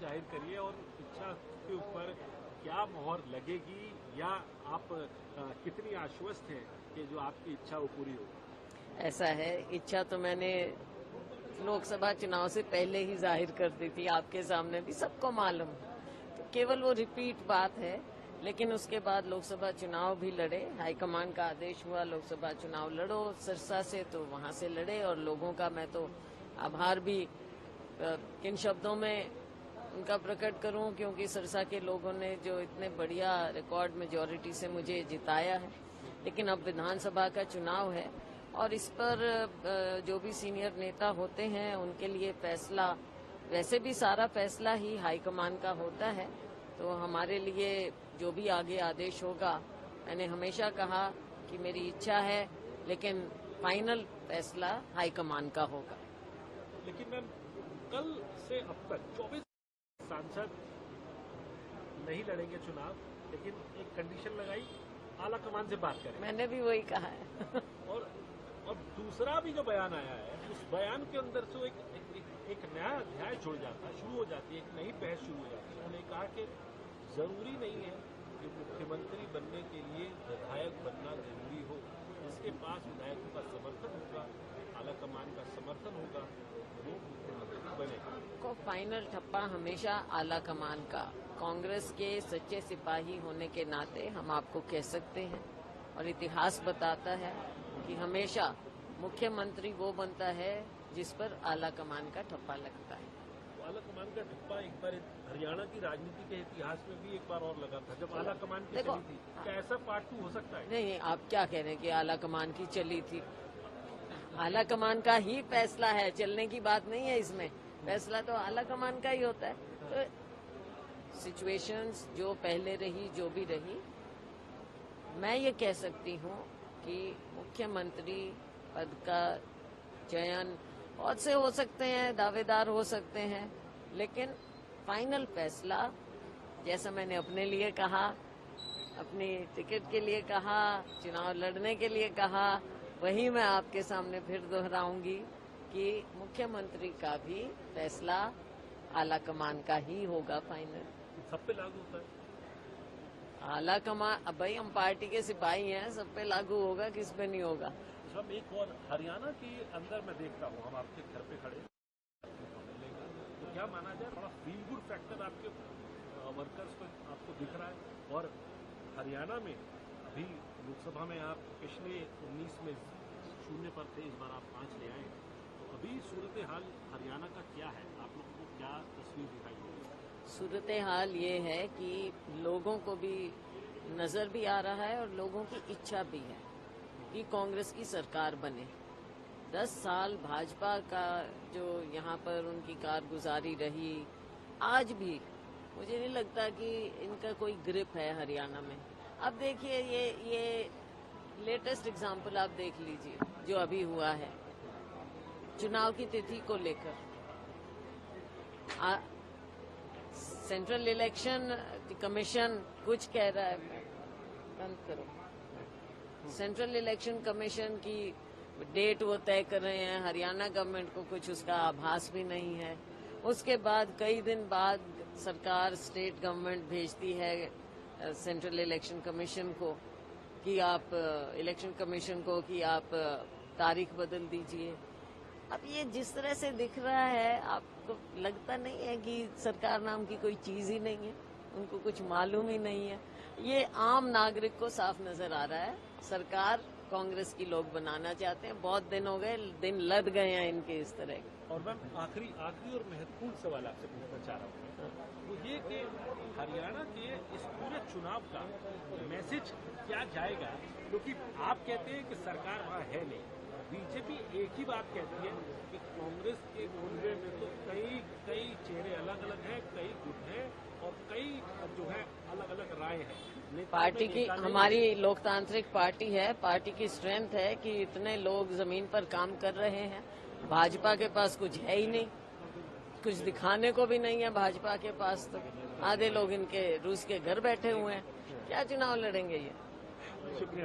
जाहिर करिए और इच्छा के ऊपर क्या मोहर लगेगी या आप कितनी आश्वस्त हैं कि जो आपकी इच्छा वो पूरी हो? ऐसा है, इच्छा तो मैंने लोकसभा चुनाव से पहले ही जाहिर कर दी थी, आपके सामने भी सबको मालूम। तो केवल वो रिपीट बात है, लेकिन उसके बाद लोकसभा चुनाव भी लड़े। हाईकमान का आदेश हुआ लोकसभा चुनाव लड़ो सिरसा से, तो वहां से लड़े। और लोगों का मैं तो आभार भी किन शब्दों में उनका प्रकट करूं, क्योंकि सिरसा के लोगों ने जो इतने बढ़िया रिकॉर्ड मेजॉरिटी से मुझे जिताया है। लेकिन अब विधानसभा का चुनाव है और इस पर जो भी सीनियर नेता होते हैं उनके लिए फैसला, वैसे भी सारा फैसला ही हाईकमान का होता है। तो हमारे लिए जो भी आगे आदेश होगा, मैंने हमेशा कहा कि मेरी इच्छा है, लेकिन फाइनल फैसला हाईकमान का होगा। लेकिन मैम, कल से अब तक 24 सांसद नहीं लड़ेंगे चुनाव, लेकिन एक कंडीशन लगाई, आला कमान से बात करें। मैंने भी वही कहा है। और दूसरा भी जो बयान आया है, उस बयान के अंदर से एक नया अध्याय जुड़ जाता है, शुरू हो जाती है, एक नई बहस शुरू हो जाती है। उन्होंने कहा कि जरूरी नहीं है कि मुख्यमंत्री बनने के लिए विधायक बनना जरूरी हो। जिसके पास विधायकों का समर्थन होगा, आलाकमान का समर्थन होगा, वो मुख्यमंत्री बनेगा। को फाइनल ठप्पा हमेशा आलाकमान का। कांग्रेस के सच्चे सिपाही होने के नाते हम आपको कह सकते हैं, और इतिहास बताता है कि हमेशा मुख्यमंत्री वो बनता है जिस पर आलाकमान का ठप्पा लगता है। आलाकमान का ठप्पा एक बार हरियाणा की राजनीति के इतिहास में भी एक बार और लगा था, जब आलाकमान की चली थी। क्या ऐसा पार्ट 2 हो सकता है? नहीं, आप क्या कह रहे हैं कि आलाकमान की चली थी? आलाकमान का ही फैसला है, चलने की बात नहीं है इसमें। फैसला तो आलाकमान का ही होता है। तो सिचुएशंस जो पहले रही, जो भी रही, मैं ये कह सकती हूँ कि मुख्यमंत्री पद का चयन बहुत से हो सकते हैं, दावेदार हो सकते हैं, लेकिन फाइनल फैसला, जैसा मैंने अपने लिए कहा, अपनी टिकट के लिए कहा, चुनाव लड़ने के लिए कहा, वही मैं आपके सामने फिर दोहराऊंगी कि मुख्यमंत्री का भी फैसला आलाकमान का ही होगा फाइनल। सब पे लागू होता है आलाकमान। अब भाई हम पार्टी के सिपाही हैं, सब पे लागू होगा, किस पे नहीं होगा। हम एक और हरियाणा के अंदर मैं देखता हूँ, हम आपके घर पे खड़े तो क्या माना जाए, बड़ा फील गुड फैक्टर आपके वर्कर्स को आपको दिख रहा है। और हरियाणा में अभी लोकसभा में आप पिछले 19 में 0 पर थे, इस बार आप 5 ले आए। तो अभी सूरत हाल हरियाणा का क्या है, आप लोगों को क्या तस्वीर दिखाई देगी? सूरत हाल ये है कि लोगों को भी नजर भी आ रहा है और लोगों की इच्छा भी है कि कांग्रेस की सरकार बने। 10 साल भाजपा का जो यहाँ पर उनकी कारगुजारी रही, आज भी मुझे नहीं लगता कि इनका कोई ग्रिप है हरियाणा में। अब देखिए, ये लेटेस्ट एग्जाम्पल आप देख लीजिए जो अभी हुआ है चुनाव की तिथि को लेकर। सेंट्रल इलेक्शन कमीशन कुछ कह रहा है, बंद करो। सेंट्रल इलेक्शन कमीशन की डेट वो तय कर रहे हैं, हरियाणा गवर्नमेंट को कुछ उसका आभास भी नहीं है। उसके बाद कई दिन बाद सरकार, स्टेट गवर्नमेंट भेजती है सेंट्रल इलेक्शन कमीशन को कि आप इलेक्शन कमीशन को कि आप तारीख बदल दीजिए। अब ये जिस तरह से दिख रहा है, आपको लगता नहीं है कि सरकार नाम की कोई चीज ही नहीं है, उनको कुछ मालूम ही नहीं है? ये आम नागरिक को साफ नजर आ रहा है। सरकार कांग्रेस की लोग बनाना चाहते हैं, बहुत दिन हो गए, दिन लद गए हैं इनके इस तरह के। और मैम, आखिरी और महत्वपूर्ण सवाल आपसे पूछना चाह रहा हूँ, वो ये कि हरियाणा के इस पूरे चुनाव का मैसेज क्या जाएगा? क्योंकि आप कहते हैं कि सरकार वहाँ है नहीं, बीजेपी एक ही बात कहती है कि कांग्रेस के मुद्दे में तो कई चेहरे अलग अलग हैं, कई गुट हैं और कई जो है अलग अलग राय है। पार्टी की, हमारी लोकतांत्रिक पार्टी है, पार्टी की स्ट्रेंथ है कि इतने लोग जमीन पर काम कर रहे हैं। भाजपा के पास कुछ है ही नहीं, कुछ दिखाने को भी नहीं है भाजपा के पास। तो आधे लोग इनके रूस के घर बैठे हुए हैं, क्या चुनाव लड़ेंगे ये? शुक्रिया।